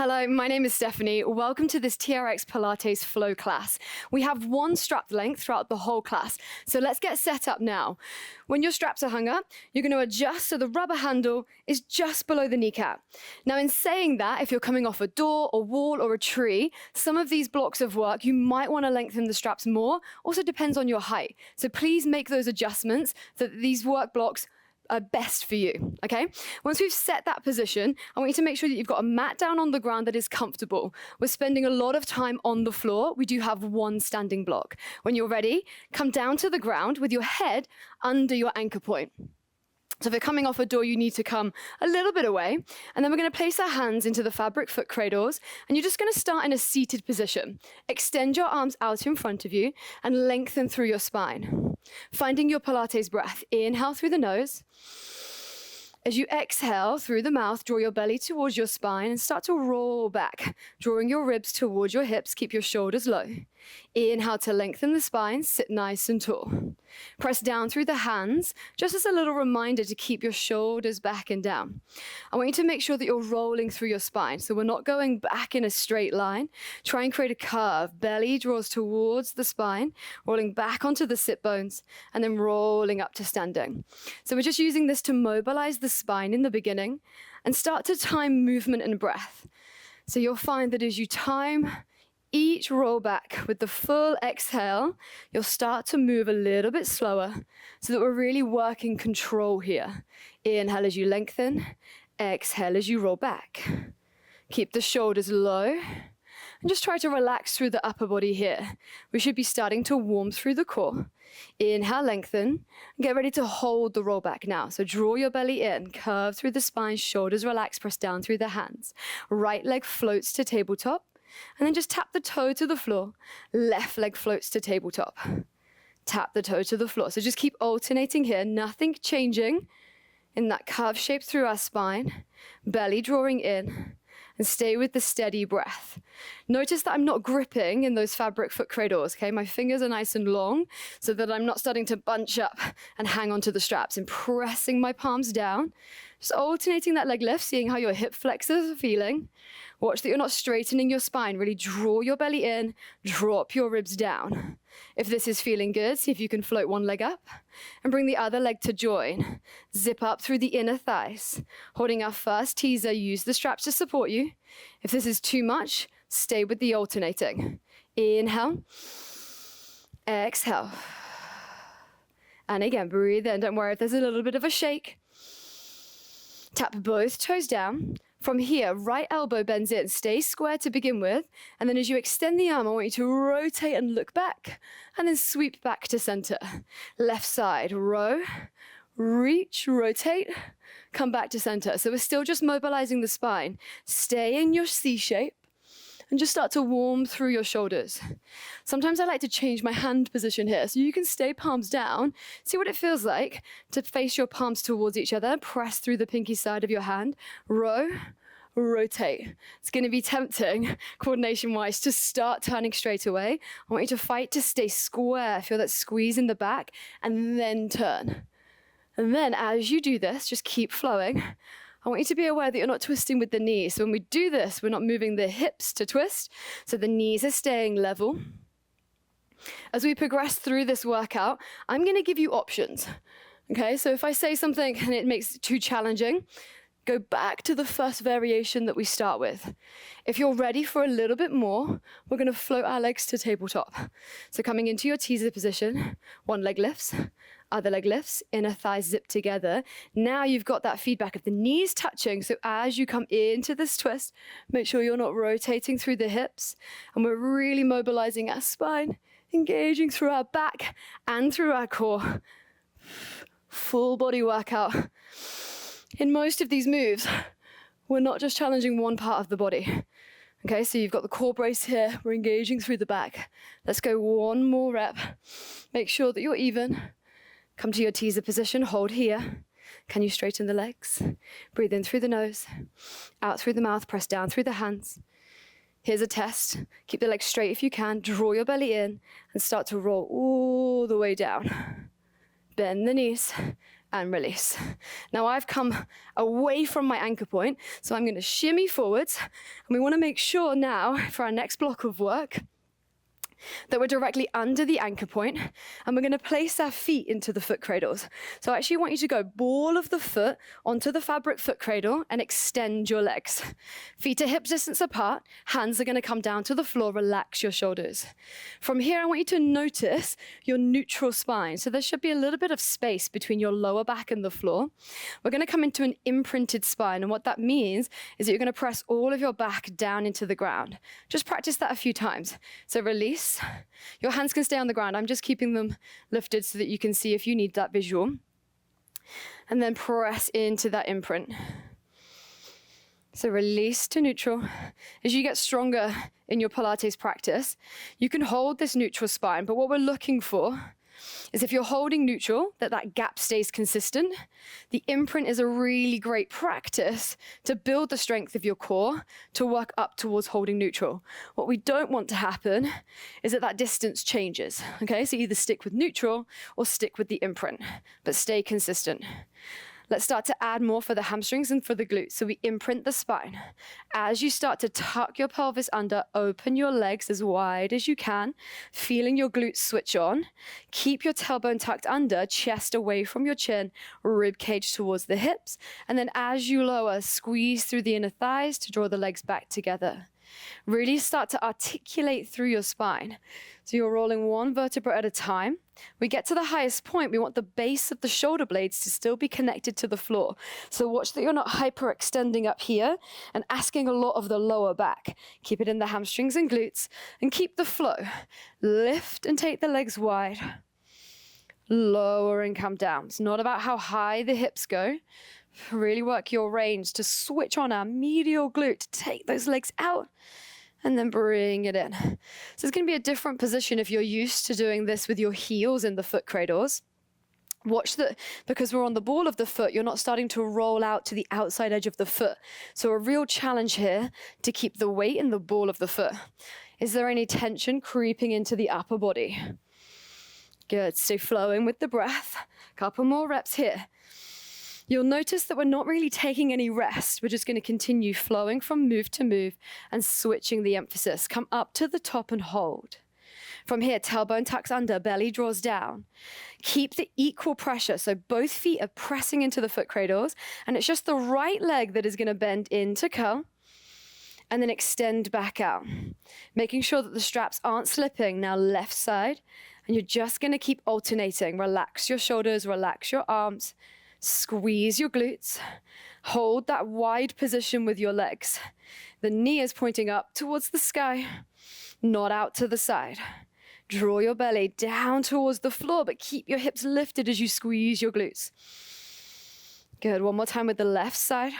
Hello, my name is Stephanie. Welcome to this TRX Pilates flow class. We have one strap length throughout the whole class, so let's get set up now. When your straps are hung up, you're going to adjust so the rubber handle is just below the kneecap. Now, in saying that, if you're coming off a door, a wall, or a tree, some of these blocks of work, you might want to lengthen the straps more. Also depends on your height. So please make those adjustments so that these work blocks are best for you, okay? Once we've set that position, I want you to make sure that you've got a mat down on the ground that is comfortable. We're spending a lot of time on the floor. We do have one standing block. When you're ready, come down to the ground with your head under your anchor point. So if you're coming off a door, you need to come a little bit away. And then we're going to place our hands into the fabric foot cradles. And you're just going to start in a seated position. Extend your arms out in front of you and lengthen through your spine. Finding your Pilates breath. Inhale through the nose. As you exhale through the mouth, draw your belly towards your spine and start to roll back, drawing your ribs towards your hips. Keep your shoulders low. Inhale to lengthen the spine, sit nice and tall. Press down through the hands, just as a little reminder to keep your shoulders back and down. I want you to make sure that you're rolling through your spine, so we're not going back in a straight line. Try and create a curve. Belly draws towards the spine, rolling back onto the sit bones, and then rolling up to standing. So we're just using this to mobilize the spine in the beginning and start to time movement and breath. So you'll find that as you time each roll back with the full exhale, you'll start to move a little bit slower so that we're really working control here. Inhale as you lengthen, exhale as you roll back. Keep the shoulders low and just try to relax through the upper body here. We should be starting to warm through the core. Inhale, lengthen, and get ready to hold the roll back now. So draw your belly in, curve through the spine, shoulders relax, press down through the hands. Right leg floats to tabletop. And then just tap the toe to the floor. Left leg floats to tabletop. Tap the toe to the floor. So just keep alternating here. Nothing changing in that curve shape through our spine. Belly drawing in. And stay with the steady breath. Notice that I'm not gripping in those fabric foot cradles, okay? My fingers are nice and long so that I'm not starting to bunch up and hang onto the straps and pressing my palms down. Just alternating that leg lift, seeing how your hip flexors are feeling. Watch that you're not straightening your spine. Really draw your belly in, drop your ribs down. If this is feeling good, see if you can float one leg up and bring the other leg to join. Zip up through the inner thighs. Holding our first teaser, use the straps to support you. If this is too much, stay with the alternating. Inhale, exhale. And again, breathe in. Don't worry if there's a little bit of a shake. Tap both toes down. From here, right elbow bends in. Stay square to begin with. And then as you extend the arm, I want you to rotate and look back. And then sweep back to center. Left side, row, reach, rotate, come back to center. So we're still just mobilizing the spine. Stay in your C shape. And just start to warm through your shoulders. Sometimes I like to change my hand position here, so you can stay palms down. See what it feels like to face your palms towards each other. Press through the pinky side of your hand. Row, rotate. It's going to be tempting, coordination-wise, to start turning straight away. I want you to fight to stay square. Feel that squeeze in the back, and then turn. And then as you do this, just keep flowing. I want you to be aware that you're not twisting with the knees. So when we do this, we're not moving the hips to twist. So the knees are staying level. As we progress through this workout, I'm going to give you options. Okay, so if I say something and it makes it too challenging, go back to the first variation that we start with. If you're ready for a little bit more, we're going to float our legs to tabletop. So coming into your teaser position, one leg lifts, other leg lifts, inner thighs zip together. Now you've got that feedback of the knees touching. So as you come into this twist, make sure you're not rotating through the hips. And we're really mobilizing our spine, engaging through our back and through our core. Full body workout. In most of these moves, we're not just challenging one part of the body. Okay, so you've got the core brace here. We're engaging through the back. Let's go one more rep. Make sure that you're even. Come to your teaser position, hold here. Can you straighten the legs? Breathe in through the nose, out through the mouth, press down through the hands. Here's a test. Keep the legs straight if you can, draw your belly in and start to roll all the way down. Bend the knees, and release. Now I've come away from my anchor point, so I'm going to shimmy forwards, and we want to make sure now for our next block of work that we're directly under the anchor point, and we're going to place our feet into the foot cradles. So I actually want you to go ball of the foot onto the fabric foot cradle and extend your legs. Feet are hip distance apart, hands are going to come down to the floor, relax your shoulders. From here, I want you to notice your neutral spine. So there should be a little bit of space between your lower back and the floor. We're going to come into an imprinted spine, and what that means is that you're going to press all of your back down into the ground. Just practice that a few times. So release. Your hands can stay on the ground. I'm just keeping them lifted so that you can see if you need that visual. And then press into that imprint. So release to neutral. As you get stronger in your Pilates practice, you can hold this neutral spine, but what we're looking for is if you're holding neutral, that gap stays consistent. The imprint is a really great practice to build the strength of your core to work up towards holding neutral. What we don't want to happen is that distance changes, okay? So either stick with neutral or stick with the imprint, but stay consistent. Let's start to add more for the hamstrings and for the glutes. So we imprint the spine. As you start to tuck your pelvis under, open your legs as wide as you can, feeling your glutes switch on. Keep your tailbone tucked under, chest away from your chin, rib cage towards the hips. And then as you lower, squeeze through the inner thighs to draw the legs back together. Really start to articulate through your spine. So you're rolling one vertebra at a time. We get to the highest point, we want the base of the shoulder blades to still be connected to the floor. So watch that you're not hyperextending up here and asking a lot of the lower back. Keep it in the hamstrings and glutes and keep the flow. Lift and take the legs wide. Lower and come down. It's not about how high the hips go. Really work your range to switch on our medial glute, to take those legs out and then bring it in. So it's going to be a different position if you're used to doing this with your heels in the foot cradles. Watch that because we're on the ball of the foot, you're not starting to roll out to the outside edge of the foot. So a real challenge here to keep the weight in the ball of the foot. Is there any tension creeping into the upper body? Good, stay flowing with the breath. Couple more reps here. You'll notice that we're not really taking any rest. We're just going to continue flowing from move to move and switching the emphasis. Come up to the top and hold. From here, tailbone tucks under, belly draws down. Keep the equal pressure, so both feet are pressing into the foot cradles, and it's just the right leg that is going to bend into curl, and then extend back out. Making sure that the straps aren't slipping. Now left side, and you're just going to keep alternating. Relax your shoulders, relax your arms. Squeeze your glutes. Hold that wide position with your legs. The knee is pointing up towards the sky, not out to the side. Draw your belly down towards the floor, but keep your hips lifted as you squeeze your glutes. Good. One more time with the left side.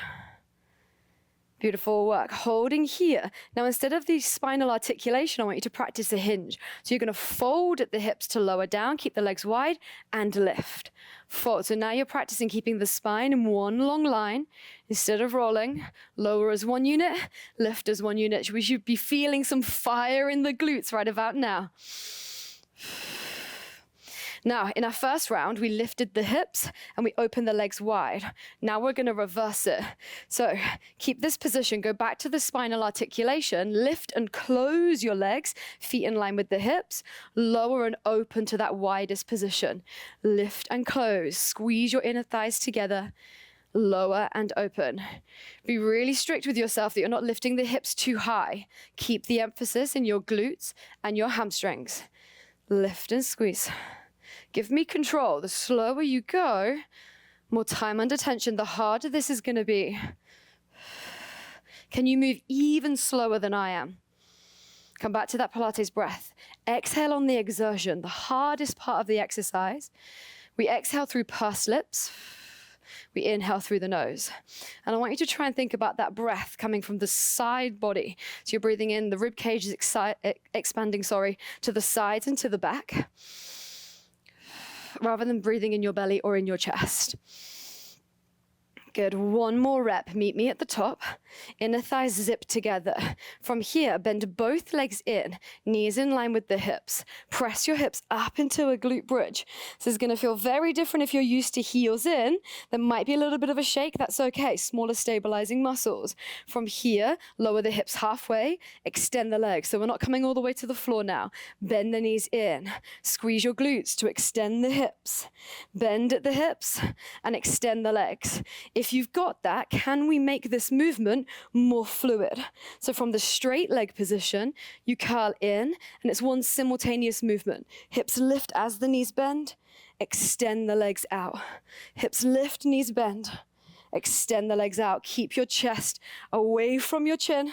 Beautiful work. Holding here. Now, instead of the spinal articulation, I want you to practice a hinge. So you're going to fold at the hips to lower down, keep the legs wide, and lift. Fold. So now you're practicing keeping the spine in one long line. Instead of rolling, lower as one unit, lift as one unit. We should be feeling some fire in the glutes right about now. Now, in our first round, we lifted the hips and we opened the legs wide. Now we're going to reverse it. So keep this position, go back to the spinal articulation, lift and close your legs, feet in line with the hips, lower and open to that widest position. Lift and close, squeeze your inner thighs together, lower and open. Be really strict with yourself that you're not lifting the hips too high. Keep the emphasis in your glutes and your hamstrings. Lift and squeeze. Give me control. The slower you go, more time under tension, the harder this is going to be. Can you move even slower than I am? Come back to that Pilates breath. Exhale on the exertion, the hardest part of the exercise. We exhale through pursed lips. We inhale through the nose. And I want you to try and think about that breath coming from the side body. So you're breathing in, the rib cage is expanding, to the sides and to the back, rather than breathing in your belly or in your chest. Good, one more rep. Meet me at the top. Inner thighs zip together. From here, bend both legs in, knees in line with the hips. Press your hips up into a glute bridge. This is gonna feel very different if you're used to heels in. There might be a little bit of a shake, that's okay. Smaller stabilizing muscles. From here, lower the hips halfway, extend the legs. So we're not coming all the way to the floor now. Bend the knees in. Squeeze your glutes to extend the hips. Bend at the hips and extend the legs. If you've got that, can we make this movement more fluid? So from the straight leg position, you curl in, and it's one simultaneous movement. Hips lift as the knees bend, extend the legs out. Hips lift, knees bend, extend the legs out. Keep your chest away from your chin.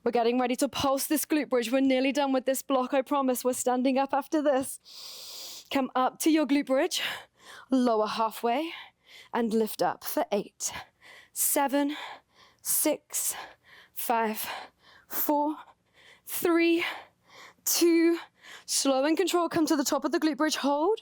We're getting ready to pulse this glute bridge. We're nearly done with this block, I promise. We're standing up after this. Come up to your glute bridge, lower halfway, and lift up for 8, 7, 6, 5, 4, 3, 2. Slow and control, come to the top of the glute bridge, hold,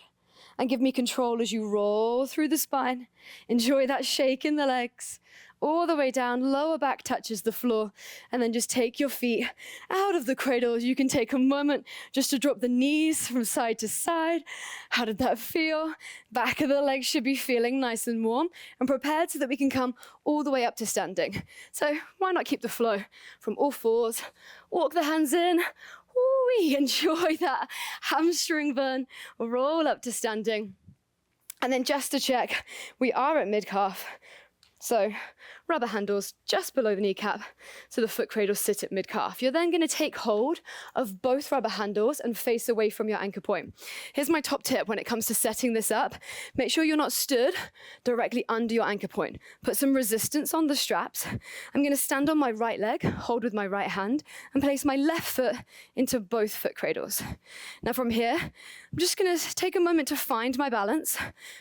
and give me control as you roll through the spine. Enjoy that shake in the legs. All the way down, lower back touches the floor, and then just take your feet out of the cradle. You can take a moment just to drop the knees from side to side. How did that feel? Back of the legs should be feeling nice and warm and prepared so that we can come all the way up to standing. So why not keep the flow from all fours, walk the hands in, woo-wee, enjoy that hamstring burn, roll up to standing. And then just to check, we are at mid-calf. So rubber handles just below the kneecap, so the foot cradles sit at mid-calf. You're then gonna take hold of both rubber handles and face away from your anchor point. Here's my top tip when it comes to setting this up. Make sure you're not stood directly under your anchor point. Put some resistance on the straps. I'm gonna stand on my right leg, hold with my right hand, and place my left foot into both foot cradles. Now from here, I'm just gonna take a moment to find my balance.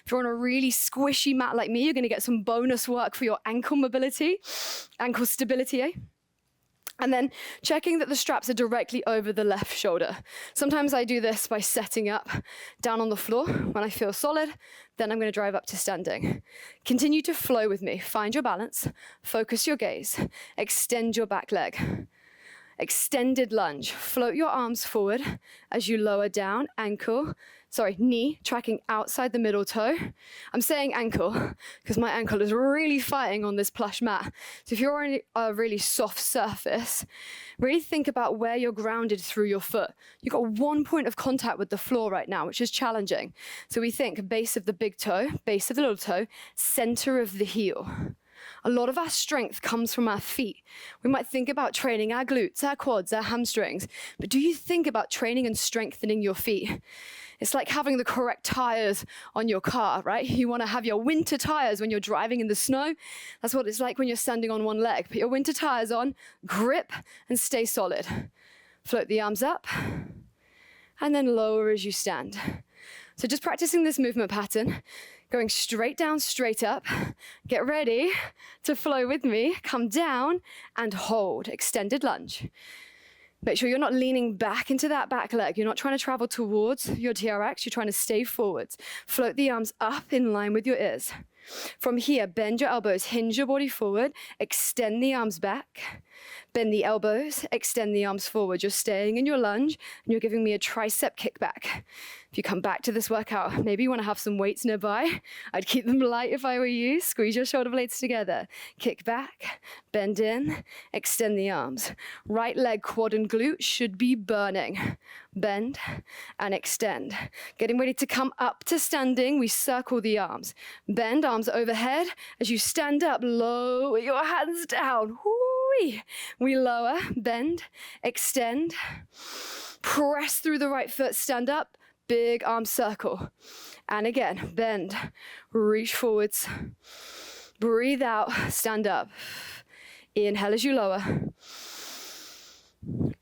If you're on a really squishy mat like me, you're gonna get some bonus work for your ankle mobility, ankle stability, And then checking that the straps are directly over the left shoulder. Sometimes I do this by setting up down on the floor. When I feel solid, then I'm gonna drive up to standing. Continue to flow with me. Find your balance, focus your gaze, extend your back leg. Extended lunge. Float your arms forward as you lower down, knee tracking outside the middle toe. I'm saying ankle because my ankle is really fighting on this plush mat. So if you're on a really soft surface, really think about where you're grounded through your foot. You've got one point of contact with the floor right now, which is challenging. So we think base of the big toe, base of the little toe, center of the heel. A lot of our strength comes from our feet. We might think about training our glutes, our quads, our hamstrings, but do you think about training and strengthening your feet? It's like having the correct tires on your car, right? You want to have your winter tires when you're driving in the snow. That's what it's like when you're standing on one leg. Put your winter tires on, grip, and stay solid. Float the arms up, and then lower as you stand. So just practicing this movement pattern, going straight down, straight up. Get ready to flow with me. Come down and hold. Extended lunge. Make sure you're not leaning back into that back leg. You're not trying to travel towards your TRX. You're trying to stay forwards. Float the arms up in line with your ears. From here, bend your elbows, hinge your body forward, extend the arms back. Bend the elbows, extend the arms forward. You're staying in your lunge, and you're giving me a tricep kickback. If you come back to this workout, maybe you want to have some weights nearby. I'd keep them light if I were you. Squeeze your shoulder blades together. Kick back, bend in, extend the arms. Right leg, quad, and glute should be burning. Bend and extend. Getting ready to come up to standing, we circle the arms. Bend, arms overhead. As you stand up, lower your hands down. Whoo-wee. We lower, bend, extend. Press through the right foot, stand up. Big arm circle. And again, bend, reach forwards. Breathe out, stand up. Inhale as you lower.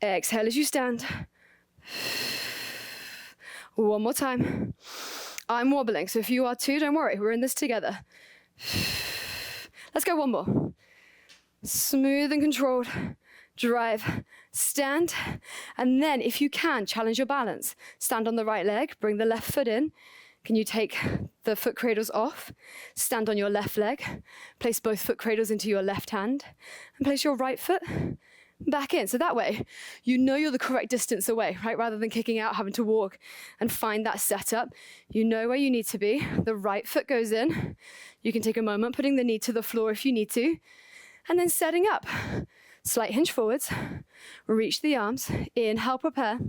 Exhale as you stand. One more time. I'm wobbling, so if you are too, don't worry, we're in this together. Let's go one more. Smooth and controlled. Drive, stand, and then if you can, challenge your balance. Stand on the right leg, bring the left foot in, Can you take the foot cradles off, stand on your left leg, place both foot cradles into your left hand, and place your right foot back in. So that way, you know you're the correct distance away, right? Rather than kicking out, having to walk and find that setup, you know where you need to be. The right foot goes in. You can take a moment putting the knee to the floor if you need to, and then setting up. Slight hinge forwards, reach the arms, inhale, prepare.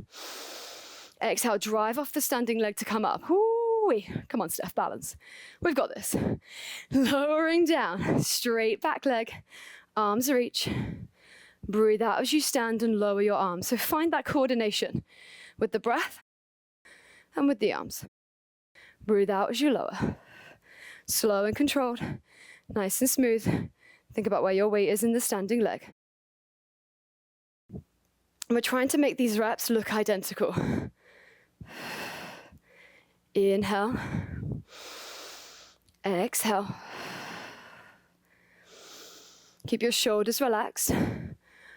Exhale, drive off the standing leg to come up. Woo-wee. Come on, Steph, balance. We've got this. Lowering down, straight back leg, arms reach. Breathe out as you stand and lower your arms. So find that coordination with the breath and with the arms. Breathe out as you lower. Slow and controlled, nice and smooth. Think about where your weight is in the standing leg. We're trying to make these reps look identical. Inhale. Exhale. Keep your shoulders relaxed.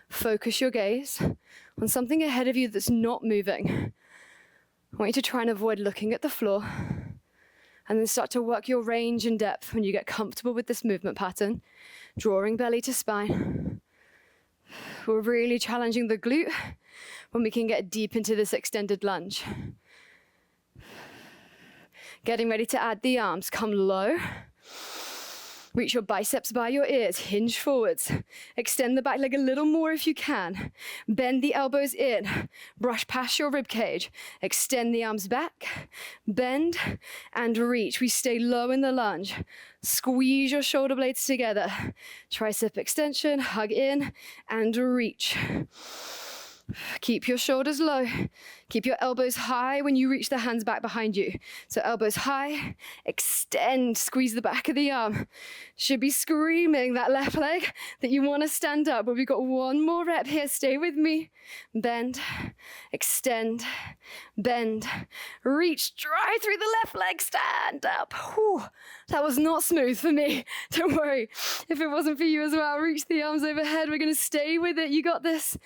Focus your gaze on something ahead of you that's not moving. I want you to try and avoid looking at the floor, and then start to work your range and depth when you get comfortable with this movement pattern, drawing belly to spine. We're really challenging the glute when we can get deep into this extended lunge. Getting ready to add the arms. Come low. Reach your biceps by your ears, hinge forwards. Extend the back leg a little more if you can. Bend the elbows in, brush past your rib cage. Extend the arms back, bend and reach. We stay low in the lunge. Squeeze your shoulder blades together. Tricep extension, hug in and reach. Keep your shoulders low. Keep your elbows high when you reach the hands back behind you. So elbows high, extend, squeeze the back of the arm. Should be screaming that left leg that you want to stand up, but we've got one more rep here. Stay with me. Bend, extend, bend, reach, drive through the left leg, stand up. Whew. That was not smooth for me. Don't worry. If it wasn't for you as well, reach the arms overhead. We're going to stay with it. You got this.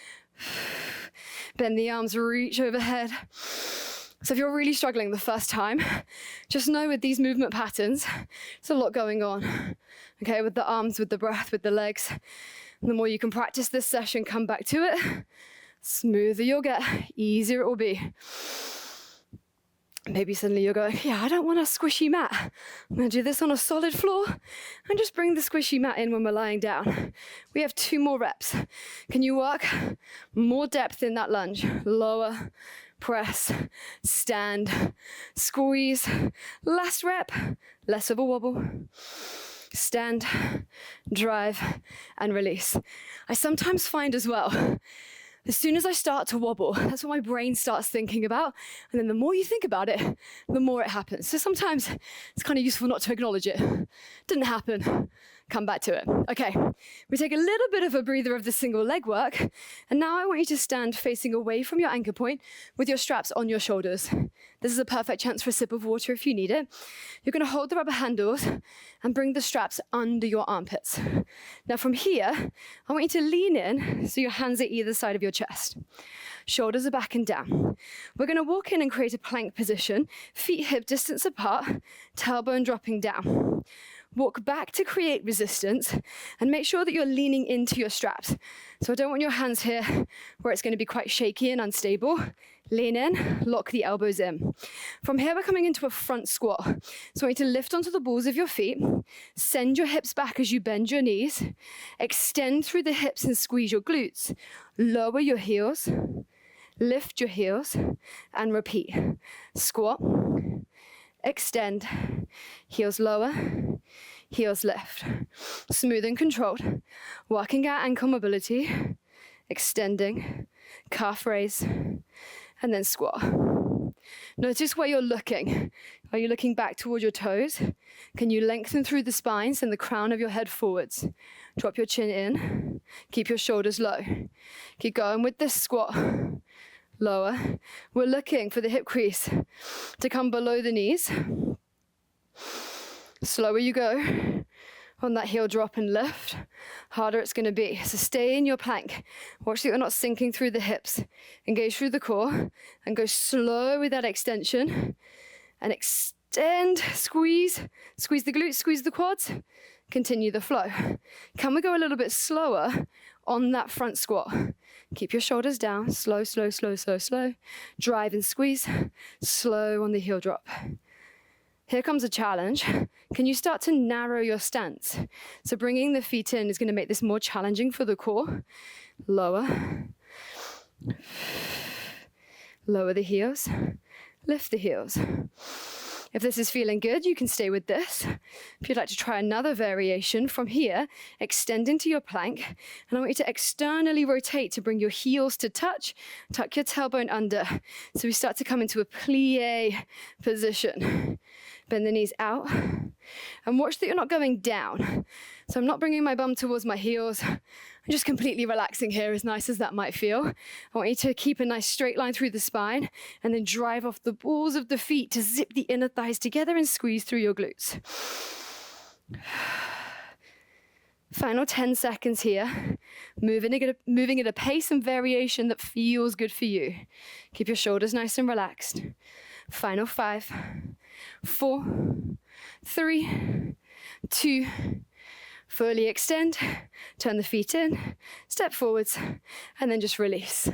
Bend the arms, reach overhead. So if you're really struggling the first time, just know with these movement patterns, there's a lot going on. Okay, with the arms, with the breath, with the legs. And the more you can practice this session, come back to it, smoother you'll get, easier it will be. Maybe suddenly you're going, yeah, I don't want a squishy mat. I'm going to do this on a solid floor and just bring the squishy mat in when we're lying down. We have 2 more reps. Can you work more depth in that lunge? Lower, press, stand, squeeze. Last rep, less of a wobble. Stand, drive, and release. I sometimes find as well, as soon as I start to wobble, that's what my brain starts thinking about. And then the more you think about it, the more it happens. So sometimes it's kind of useful not to acknowledge it. Didn't happen. Come back to it. Okay, we take a little bit of a breather of the single leg work. And now I want you to stand facing away from your anchor point with your straps on your shoulders. This is a perfect chance for a sip of water if you need it. You're going to hold the rubber handles and bring the straps under your armpits. Now from here, I want you to lean in so your hands are either side of your chest. Shoulders are back and down. We're going to walk in and create a plank position, feet hip distance apart, tailbone dropping down. Walk back to create resistance and make sure that you're leaning into your straps. So I don't want your hands here where it's going to be quite shaky and unstable. Lean in, lock the elbows in. From here, we're coming into a front squat. So I want you to lift onto the balls of your feet, send your hips back as you bend your knees, extend through the hips and squeeze your glutes, lower your heels, lift your heels, and repeat. Squat, extend, heels lower, heels lift. Smooth and controlled. Working our ankle mobility, extending, calf raise, and then squat. Notice where you're looking. Are you looking back toward your toes? Can you lengthen through the spine, send the crown of your head forwards? Drop your chin in. Keep your shoulders low. Keep going with this squat. Lower. We're looking for the hip crease to come below the knees. Slower you go. On that heel drop and lift, harder it's going to be. So stay in your plank. Watch that you're not sinking through the hips. Engage through the core and go slow with that extension and extend, squeeze, squeeze the glutes, squeeze the quads, continue the flow. Can we go a little bit slower on that front squat? Keep your shoulders down, slow, slow, slow, slow, slow. Drive and squeeze, slow on the heel drop. Here comes a challenge. Can you start to narrow your stance? So bringing the feet in is going to make this more challenging for the core. Lower. Lower the heels. Lift the heels. If this is feeling good, you can stay with this. If you'd like to try another variation from here, extend into your plank, and I want you to externally rotate to bring your heels to touch, tuck your tailbone under. So we start to come into a plie position. Bend the knees out, and watch that you're not going down. So I'm not bringing my bum towards my heels. I'm just completely relaxing here, as nice as that might feel. I want you to keep a nice straight line through the spine and then drive off the balls of the feet to zip the inner thighs together and squeeze through your glutes. Final 10 seconds here. Moving at a pace and variation that feels good for you. Keep your shoulders nice and relaxed. Final 5, 4, 3, 2, fully extend, turn the feet in, step forwards, and then just release.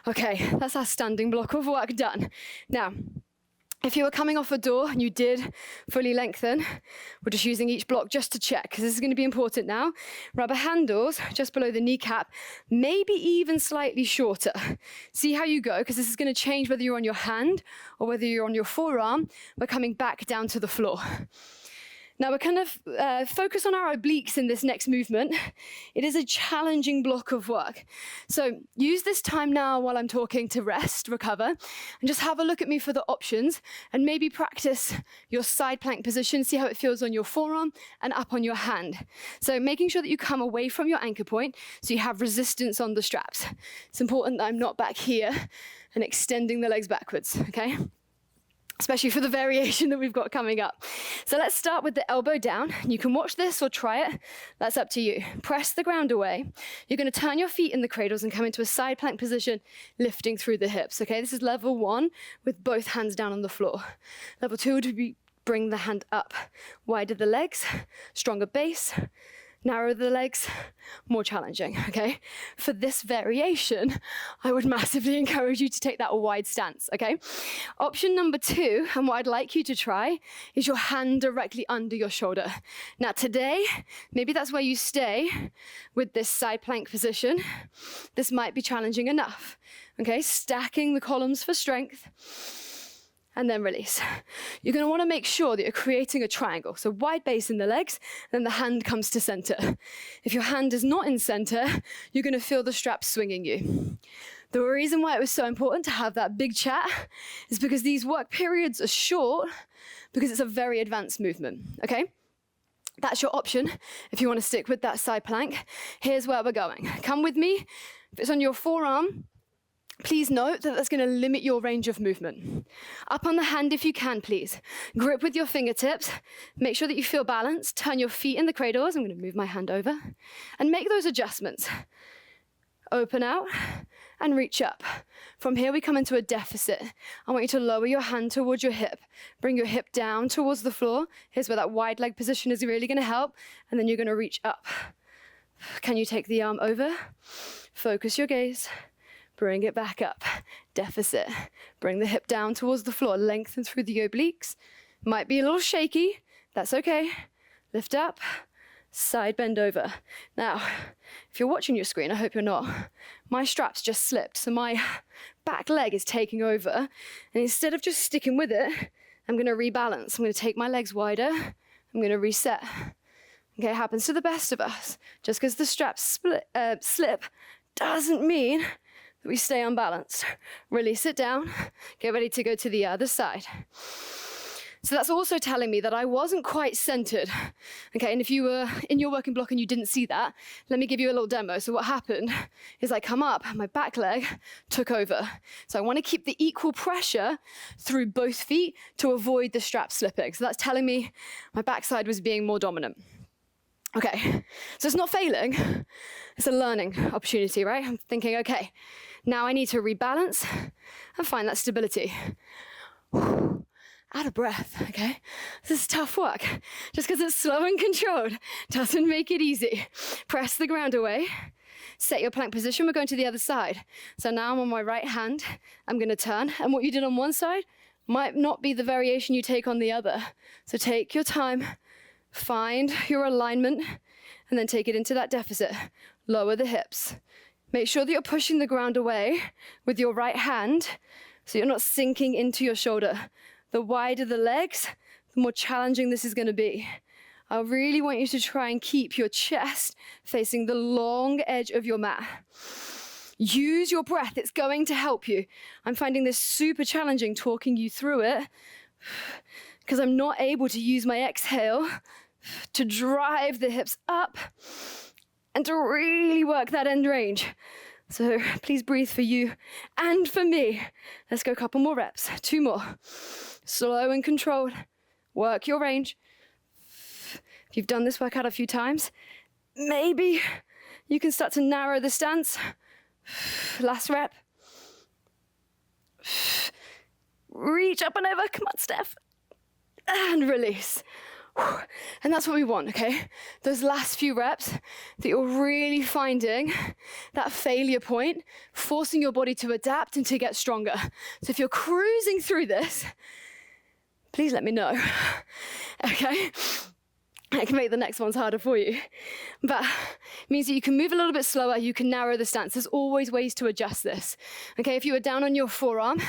Okay, that's our standing block of work done. Now, if you were coming off a door and you did fully lengthen, we're just using each block just to check, because this is going to be important now. Rubber handles just below the kneecap, maybe even slightly shorter. See how you go, because this is going to change whether you're on your hand or whether you're on your forearm. We're coming back down to the floor. Now we're kind of focus on our obliques in this next movement. It is a challenging block of work. So use this time now while I'm talking to rest, recover, and just have a look at me for the options and maybe practice your side plank position, see how it feels on your forearm and up on your hand. So making sure that you come away from your anchor point so you have resistance on the straps. It's important that I'm not back here and extending the legs backwards, okay? Especially for the variation that we've got coming up. So let's start with the elbow down. You can watch this or try it. That's up to you. Press the ground away. You're going to turn your feet in the cradles and come into a side plank position, lifting through the hips. Okay, this is level 1 with both hands down on the floor. Level 2 would be bring the hand up. Wider the legs, stronger base. Narrow the legs, more challenging, okay? For this variation, I would massively encourage you to take that wide stance, okay? Option number 2, and what I'd like you to try, is your hand directly under your shoulder. Now today, maybe that's where you stay with this side plank position. This might be challenging enough, okay? Stacking the columns for strength. And then release. You're going to want to make sure that you're creating a triangle. So wide base in the legs, then the hand comes to center. If your hand is not in center, you're going to feel the straps swinging you. The reason why it was so important to have that big chat is because these work periods are short because it's a very advanced movement, okay? That's your option if you want to stick with that side plank. Here's where we're going. Come with me. If it's on your forearm, please note that that's going to limit your range of movement. Up on the hand if you can, please. Grip with your fingertips. Make sure that you feel balanced. Turn your feet in the cradles. I'm going to move my hand over. And make those adjustments. Open out and reach up. From here we come into a deficit. I want you to lower your hand towards your hip. Bring your hip down towards the floor. Here's where that wide leg position is really going to help. And then you're going to reach up. Can you take the arm over? Focus your gaze. Bring it back up. Deficit. Bring the hip down towards the floor. Lengthen through the obliques. Might be a little shaky. That's okay. Lift up. Side bend over. Now, if you're watching your screen, I hope you're not, my straps just slipped. So my back leg is taking over. And instead of just sticking with it, I'm going to rebalance. I'm going to take my legs wider. I'm going to reset. Okay, it happens to the best of us. Just because the straps slip doesn't mean we stay unbalanced. Release it down. Get ready to go to the other side. So that's also telling me that I wasn't quite centered. Okay, and if you were in your working block and you didn't see that, let me give you a little demo. So what happened is I come up, my back leg took over. So I want to keep the equal pressure through both feet to avoid the strap slipping. So that's telling me my backside was being more dominant. Okay, so it's not failing. It's a learning opportunity, right? I'm thinking, okay, now I need to rebalance and find that stability. out of breath, okay? This is tough work. Just because it's slow and controlled doesn't make it easy. Press the ground away. Set your plank position. We're going to the other side. So now I'm on my right hand. I'm going to turn. And what you did on one side might not be the variation you take on the other. So take your time, find your alignment, and then take it into that deficit. Lower the hips. Make sure that you're pushing the ground away with your right hand so you're not sinking into your shoulder. The wider the legs, the more challenging this is going to be. I really want you to try and keep your chest facing the long edge of your mat. Use your breath. It's going to help you. I'm finding this super challenging talking you through it because I'm not able to use my exhale to drive the hips up and to really work that end range. So please breathe for you and for me. Let's go a couple more reps. 2 more. Slow and controlled. Work your range. If you've done this workout a few times, maybe you can start to narrow the stance. Last rep. Reach up and over. Come on, Steph. And release. And that's what we want, okay? Those last few reps that you're really finding that failure point, forcing your body to adapt and to get stronger. So if you're cruising through this, please let me know, okay? I can make the next ones harder for you. But it means that you can move a little bit slower, you can narrow the stance. There's always ways to adjust this. Okay, if you were down on your forearm,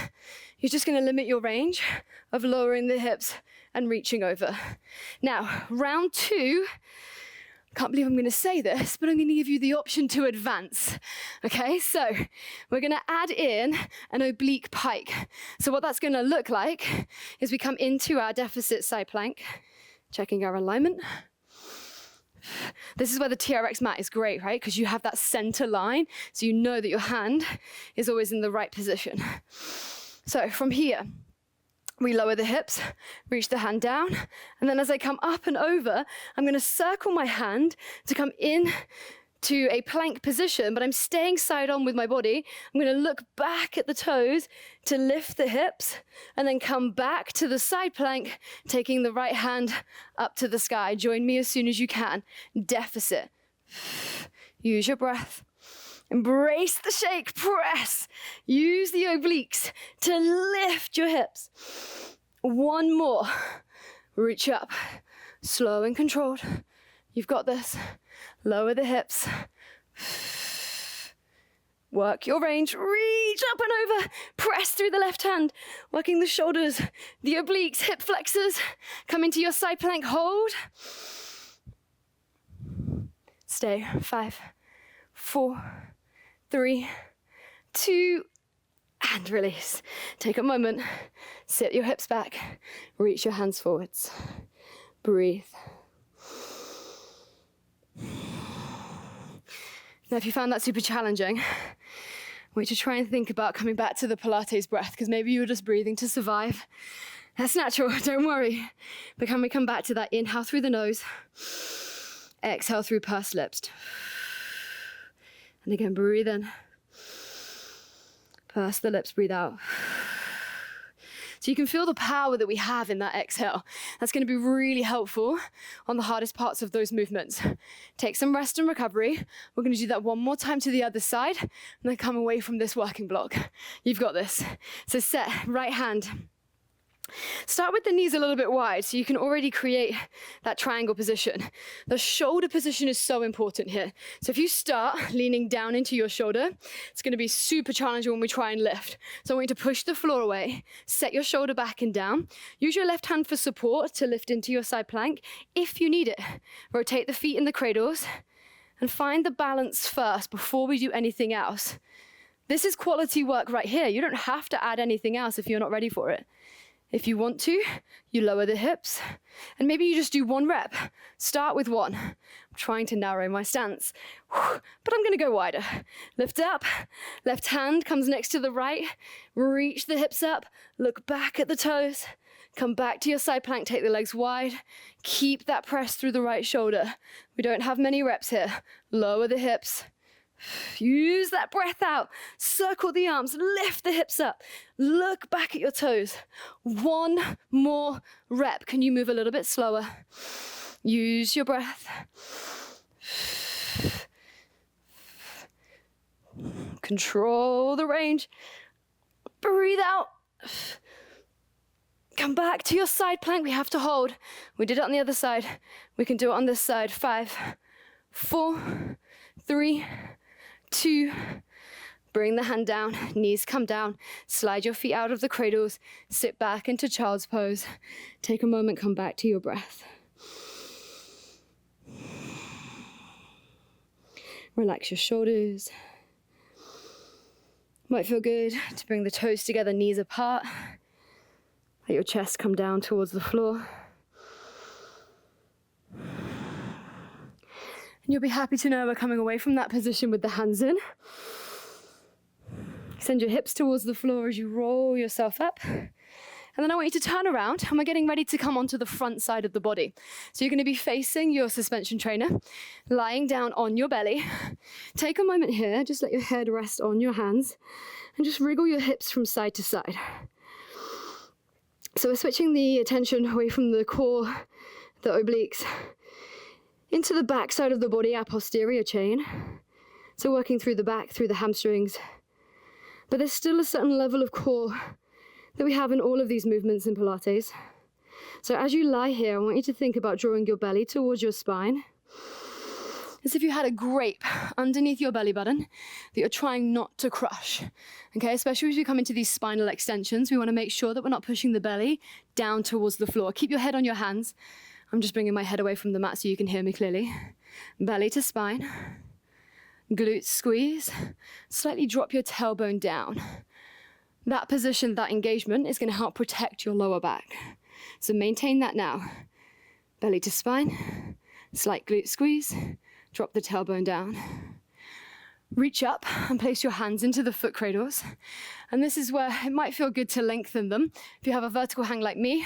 you're just gonna limit your range of lowering the hips and reaching over. Now, round 2, can't believe I'm gonna say this, but I'm gonna give you the option to advance. Okay, so we're gonna add in an oblique pike. So what that's gonna look like is we come into our deficit side plank, checking our alignment. This is where the TRX mat is great, right? Because you have that center line, so you know that your hand is always in the right position. So from here, we lower the hips, reach the hand down, and then as I come up and over, I'm going to circle my hand to come in to a plank position, but I'm staying side on with my body. I'm going to look back at the toes to lift the hips, and then come back to the side plank, taking the right hand up to the sky. Join me as soon as you can. Deficit. Use your breath. Embrace the shake, press. Use the obliques to lift your hips. 1 more. Reach up, slow and controlled. You've got this. Lower the hips. Work your range, reach up and over. Press through the left hand, working the shoulders, the obliques, hip flexors. Come into your side plank, hold. Stay, 5, 4, 3, 2, and release. Take a moment, sit your hips back, reach your hands forwards. Breathe. Now, if you found that super challenging, I want you to try and think about coming back to the Pilates breath, because maybe you were just breathing to survive. That's natural, don't worry. But can we come back to that inhale through the nose, exhale through pursed lips. And again, breathe in. Purse the lips, breathe out. So you can feel the power that we have in that exhale. That's going to be really helpful on the hardest parts of those movements. Take some rest and recovery. We're going to do that 1 more time to the other side, and then come away from this working block. You've got this. So set, right hand. Start with the knees a little bit wide so you can already create that triangle position. The shoulder position is so important here. So if you start leaning down into your shoulder, it's going to be super challenging when we try and lift. So I want you to push the floor away, set your shoulder back and down. Use your left hand for support to lift into your side plank if you need it. Rotate the feet in the cradles and find the balance first before we do anything else. This is quality work right here. You don't have to add anything else if you're not ready for it. If you want to, you lower the hips, and maybe you just do 1 rep. Start with 1. I'm trying to narrow my stance, but I'm gonna go wider. Lift up, left hand comes next to the right, reach the hips up, look back at the toes, come back to your side plank, take the legs wide, keep that press through the right shoulder. We don't have many reps here. Lower the hips, Use that breath out. Circle the arms, lift the hips up. Look back at your toes. One more rep. Can you move a little bit slower? Use your breath. Control the range. Breathe out. Come back to your side plank. We have to hold. We did it on the other side. We can do it on this side. 5, 4, 3, 2. Bring the hand down. Knees come down. Slide your feet out of the cradles. Sit back into child's pose. Take a moment. Come back to your breath. Relax your shoulders. Might feel good to bring the toes together, knees apart. Let your chest come down towards the floor. And you'll be happy to know we're coming away from that position with the hands in. Send your hips towards the floor as you roll yourself up. And then I want you to turn around and we're getting ready to come onto the front side of the body. So you're going to be facing your suspension trainer, lying down on your belly. Take a moment here, just let your head rest on your hands and just wriggle your hips from side to side. So we're switching the attention away from the core, the obliques, into the back side of the body, our posterior chain. So working through the back, through the hamstrings. But there's still a certain level of core that we have in all of these movements in Pilates. So as you lie here, I want you to think about drawing your belly towards your spine, as if you had a grape underneath your belly button that you're trying not to crush. Okay, especially as we come into these spinal extensions, we want to make sure that we're not pushing the belly down towards the floor. Keep your head on your hands. I'm just bringing my head away from the mat so you can hear me clearly. Belly to spine. Glutes squeeze. Slightly drop your tailbone down. That position, that engagement is going to help protect your lower back. So maintain that now. Belly to spine. Slight glute squeeze. Drop the tailbone down. Reach up and place your hands into the foot cradles. And this is where it might feel good to lengthen them. If you have a vertical hang like me,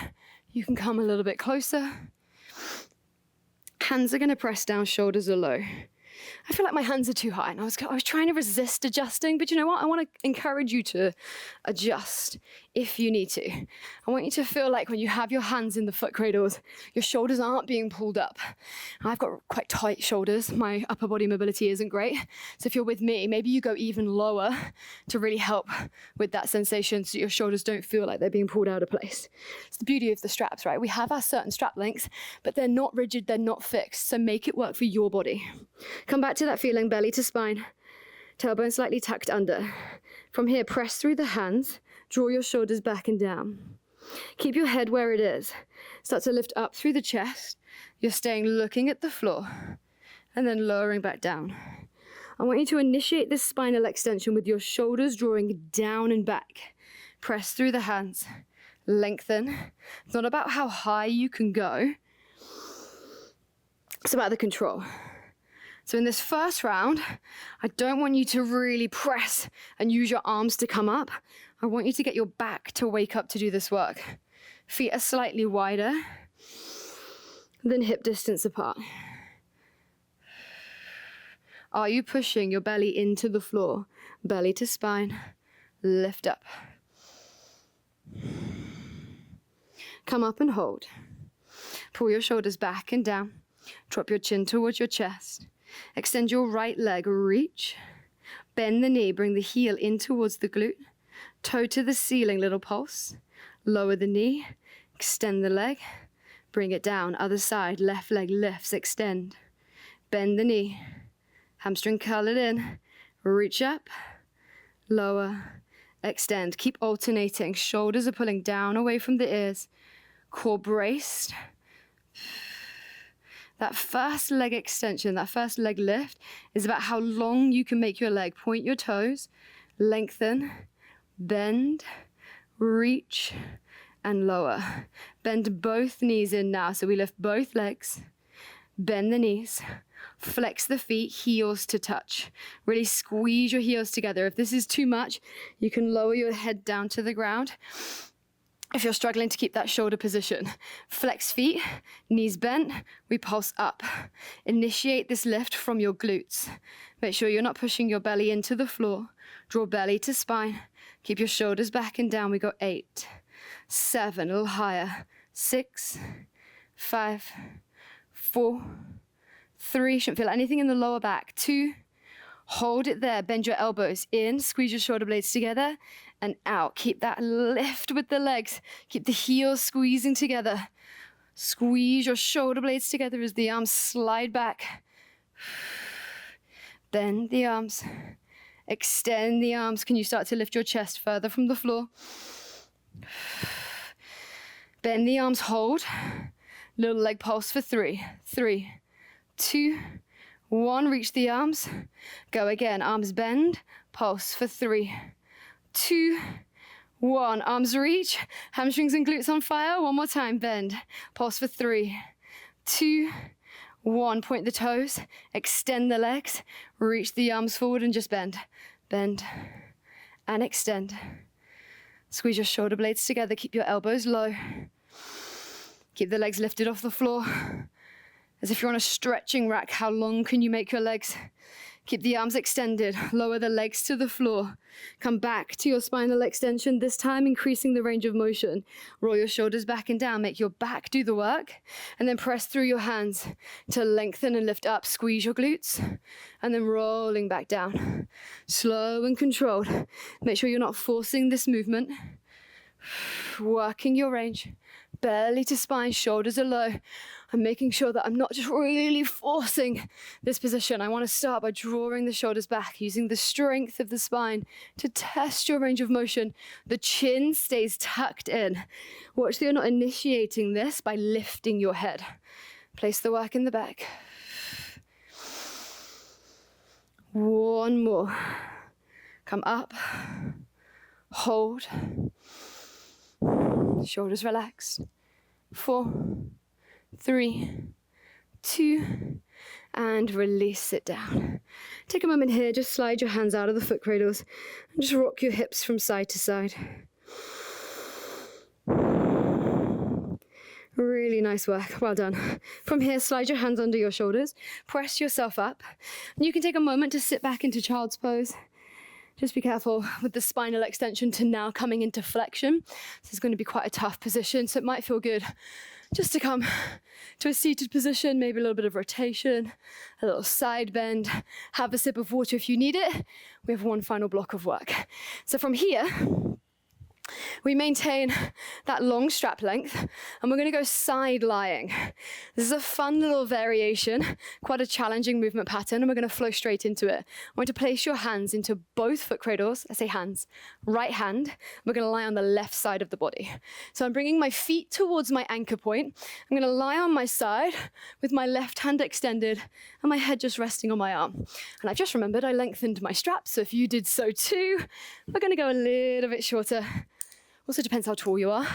you can come a little bit closer. Hands are going to press down, shoulders are low. I feel like my hands are too high and I was trying to resist adjusting, but you know what? I want to encourage you to adjust if you need to. I want you to feel like when you have your hands in the foot cradles, your shoulders aren't being pulled up. I've got quite tight shoulders. My upper body mobility isn't great. So if you're with me, maybe you go even lower to really help with that sensation so your shoulders don't feel like they're being pulled out of place. It's the beauty of the straps, right? We have our certain strap lengths, but they're not rigid, they're not fixed. So make it work for your body. Come back to that feeling, belly to spine, tailbone slightly tucked under. From here, press through the hands, draw your shoulders back and down. Keep your head where it is. Start to lift up through the chest. You're staying looking at the floor and then lowering back down. I want you to initiate this spinal extension with your shoulders drawing down and back. Press through the hands, lengthen. It's not about how high you can go. It's about the control. So in this first round, I don't want you to really press and use your arms to come up. I want you to get your back to wake up to do this work. Feet are slightly wider than hip distance apart. Are you pushing your belly into the floor? Belly to spine, lift up. Come up and hold. Pull your shoulders back and down. Drop your chin towards your chest. Extend your right leg, reach. Bend the knee, bring the heel in towards the glute. Toe to the ceiling, little pulse. Lower the knee, extend the leg. Bring it down, other side, left leg lifts, extend. Bend the knee, hamstring curl it in. Reach up, lower, extend. Keep alternating, shoulders are pulling down away from the ears. Core braced. That first leg extension, that first leg lift is about how long you can make your leg. Point your toes, lengthen, bend, reach, and lower. Bend both knees in now. So we lift both legs, bend the knees, flex the feet, heels to touch. Really squeeze your heels together. If this is too much, you can lower your head down to the ground. If you're struggling to keep that shoulder position, flex feet, knees bent, we pulse up. Initiate this lift from your glutes. Make sure you're not pushing your belly into the floor. Draw belly to spine. Keep your shoulders back and down. We go 8, 7, a little higher. 6, 5, 4, 3. Shouldn't feel anything in the lower back. 2, hold it there. Bend your elbows in. Squeeze your shoulder blades together and out. Keep that lift with the legs. Keep the heels squeezing together. Squeeze your shoulder blades together as the arms slide back. Bend the arms. Extend the arms. Can you start to lift your chest further from the floor? Bend the arms, hold. Little leg pulse for 3, 3, 2, 1. Reach the arms. Go again. Arms bend. Pulse for 3, 2, 1. Arms reach. Hamstrings and glutes on fire. One more time. Bend. Pulse for 3, 2, 1. Point the toes. Extend the legs. Reach the arms forward and just bend. Bend and extend. Squeeze your shoulder blades together. Keep your elbows low. Keep the legs lifted off the floor. As if you're on a stretching rack, how long can you make your legs? Keep the arms extended. Lower the legs to the floor. Come back to your spinal extension, this time increasing the range of motion. Roll your shoulders back and down. Make your back do the work. And then press through your hands to lengthen and lift up. Squeeze your glutes. And then rolling back down. Slow and controlled. Make sure you're not forcing this movement. Working your range. Belly to spine, shoulders are low. I'm making sure that I'm not just really forcing this position. I want to start by drawing the shoulders back, using the strength of the spine to test your range of motion. The chin stays tucked in. Watch that you're not initiating this by lifting your head. Place the work in the back. One more. Come up. Hold. Shoulders relaxed. 4, 3, 2, and release it down. Take a moment here, just slide your hands out of the foot cradles and just rock your hips from side to side. Really nice work, well done. From here, slide your hands under your shoulders, press yourself up, and you can take a moment to sit back into child's pose. Just be careful with the spinal extension to now coming into flexion. This is going to be quite a tough position, so it might feel good just to come to a seated position, maybe a little bit of rotation, a little side bend, have a sip of water if you need it. We have one final block of work. So from here, we maintain that long strap length, and we're going to go side lying. This is a fun little variation, quite a challenging movement pattern, and we're going to flow straight into it. I want you to place your hands into both foot cradles. I say hands. Right hand. We're going to lie on the left side of the body. So I'm bringing my feet towards my anchor point. I'm going to lie on my side with my left hand extended and my head just resting on my arm. And I've just remembered I lengthened my straps, so if you did so too, we're going to go a little bit shorter. Also depends how tall you are,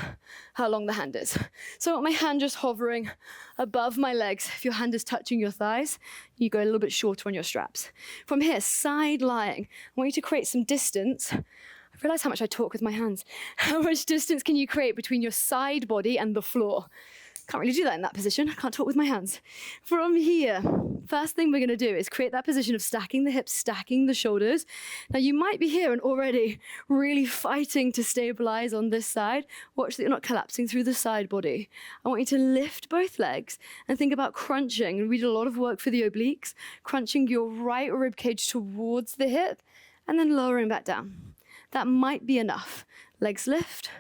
how long the hand is. So I want my hand just hovering above my legs. If your hand is touching your thighs, you go a little bit shorter on your straps. From here, side lying. I want you to create some distance. I realize how much I talk with my hands. How much distance can you create between your side body and the floor? Can't really do that in that position. I can't talk with my hands. From here, first thing we're going to do is create that position of stacking the hips, stacking the shoulders. Now you might be here and already really fighting to stabilize on this side. Watch that you're not collapsing through the side body. I want you to lift both legs and think about crunching. We did a lot of work for the obliques, crunching your right rib cage towards the hip and then lowering back down. That might be enough. Legs lift.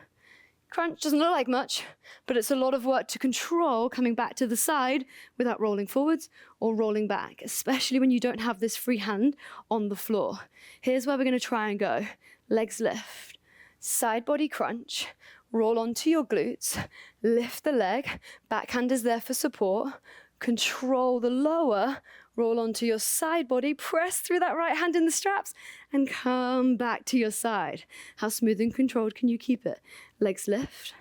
Crunch doesn't look like much, but it's a lot of work to control coming back to the side without rolling forwards or rolling back, especially when you don't have this free hand on the floor. Here's where we're going to try and go. Legs lift, side body crunch, roll onto your glutes, lift the leg, back hand is there for support, control the lower, roll onto your side body, press through that right hand in the straps, and come back to your side. How smooth and controlled can you keep it? Legs lift,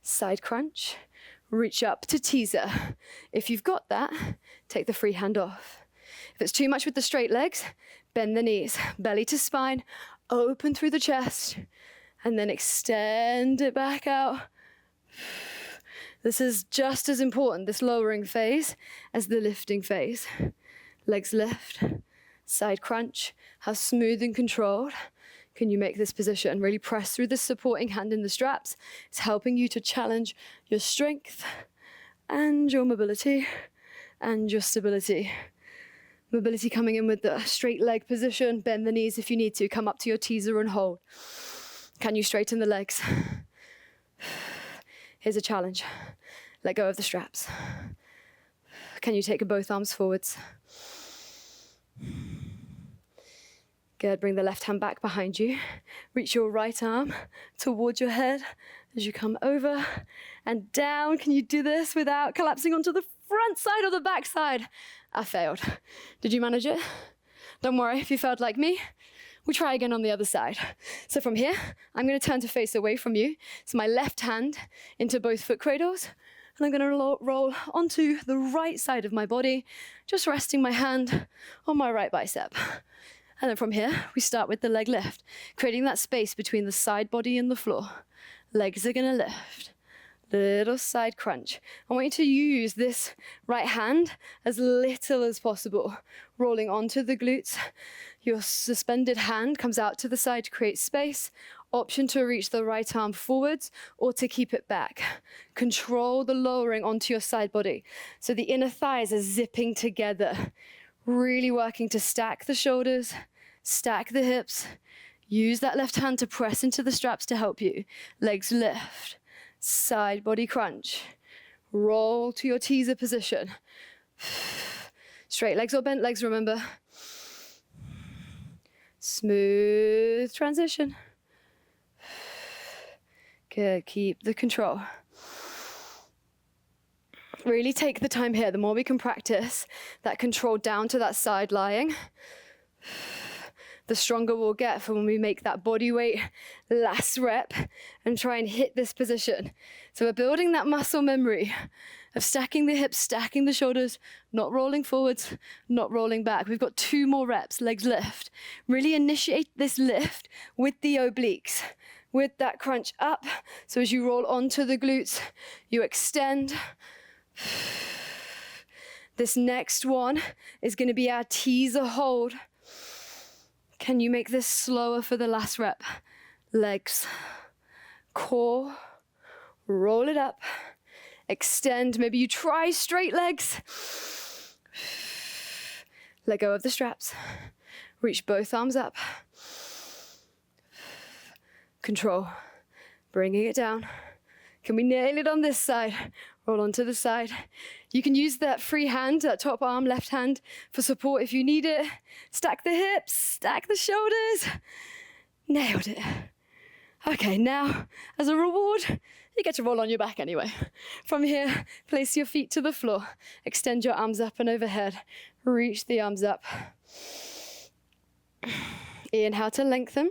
side crunch, reach up to teaser. If you've got that, take the free hand off. If it's too much with the straight legs, bend the knees, belly to spine, open through the chest, and then extend it back out. This is just as important, this lowering phase, as the lifting phase. Legs lift, side crunch. How smooth and controlled can you make this position? Really press through the supporting hand in the straps. It's helping you to challenge your strength and your mobility and your stability. Mobility coming in with the straight leg position. Bend the knees if you need to. Come up to your teaser and hold. Can you straighten the legs? Here's a challenge. Let go of the straps. Can you take both arms forwards? Good, bring the left hand back behind you. Reach your right arm towards your head as you come over and down. Can you do this without collapsing onto the front side or the back side? I failed. Did you manage it? Don't worry if you failed like me. We'll try again on the other side. So from here, I'm going to turn to face away from you. So my left hand into both foot cradles. And I'm going to roll onto the right side of my body, just resting my hand on my right bicep. And then from here, we start with the leg lift, creating that space between the side body and the floor. Legs are going to lift. Little side crunch. I want you to use this right hand as little as possible, rolling onto the glutes. Your suspended hand comes out to the side to create space. Option to reach the right arm forwards or to keep it back. Control the lowering onto your side body. So the inner thighs are zipping together, really working to stack the shoulders, stack the hips. Use that left hand to press into the straps to help you. Legs lift. Side body crunch. Roll to your teaser position. Straight legs or bent legs, remember. Smooth transition. Good, keep the control. Really take the time here. The more we can practice that control down to that side lying, the stronger we'll get for when we make that body weight last rep and try and hit this position. So we're building that muscle memory of stacking the hips, stacking the shoulders, not rolling forwards, not rolling back. We've got 2 more reps, legs lift. Really initiate this lift with the obliques, with that crunch up. So as you roll onto the glutes, you extend. This next one is going to be our teaser hold. Can you make this slower for the last rep? Legs, core, roll it up, extend. Maybe you try straight legs. Let go of the straps. Reach both arms up. Control, bringing it down. Can we nail it on this side? Roll onto the side. You can use that free hand, that top arm, left hand, for support if you need it. Stack the hips, stack the shoulders. Nailed it. Okay, now, as a reward, you get to roll on your back anyway. From here, place your feet to the floor. Extend your arms up and overhead. Reach the arms up. Inhale to lengthen.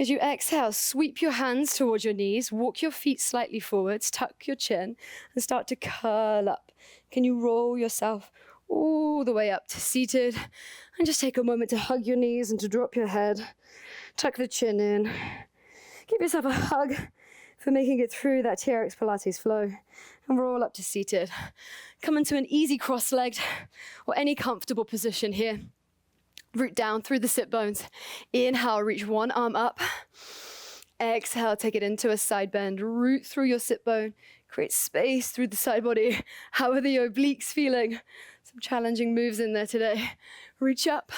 As you exhale, sweep your hands towards your knees, walk your feet slightly forwards, tuck your chin, and start to curl up. Can you roll yourself all the way up to seated? And just take a moment to hug your knees and to drop your head. Tuck the chin in. Give yourself a hug for making it through that TRX Pilates flow. And roll up to seated. Come into an easy cross-legged or any comfortable position here. Root down through the sit bones. Inhale, reach one arm up. Exhale, take it into a side bend. Root through your sit bone. Create space through the side body. How are the obliques feeling? Some challenging moves in there today. Reach up.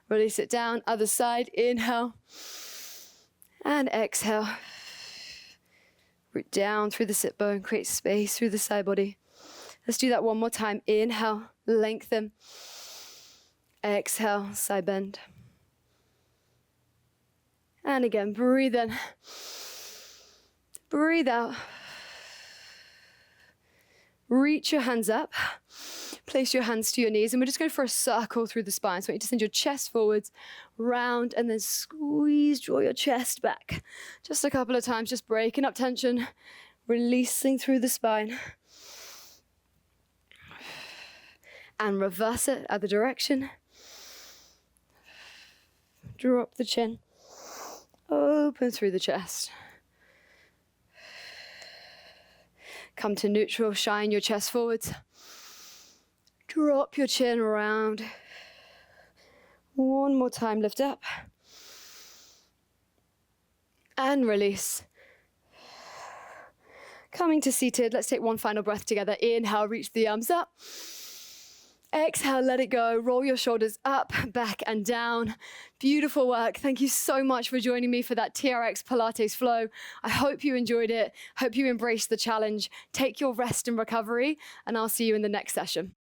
Release it down. Other side. Inhale. And exhale. Root down through the sit bone. Create space through the side body. Let's do that one more time. Inhale. Lengthen. Exhale, side bend. And again, breathe in. Breathe out. Reach your hands up. Place your hands to your knees. And we're just going for a circle through the spine. So I want you to send your chest forwards, round, and then squeeze, draw your chest back. Just a couple of times, just breaking up tension, releasing through the spine. And reverse it, other direction. Drop the chin. Open up and through the chest. Come to neutral, shine your chest forwards. Drop your chin around. One more time, lift up. And release. Coming to seated, let's take one final breath together. Inhale, reach the arms up. Exhale, let it go. Roll your shoulders up, back, and down. Beautiful work. Thank you so much for joining me for that TRX Pilates flow. I hope you enjoyed it. Hope you embraced the challenge. Take your rest and recovery, and I'll see you in the next session.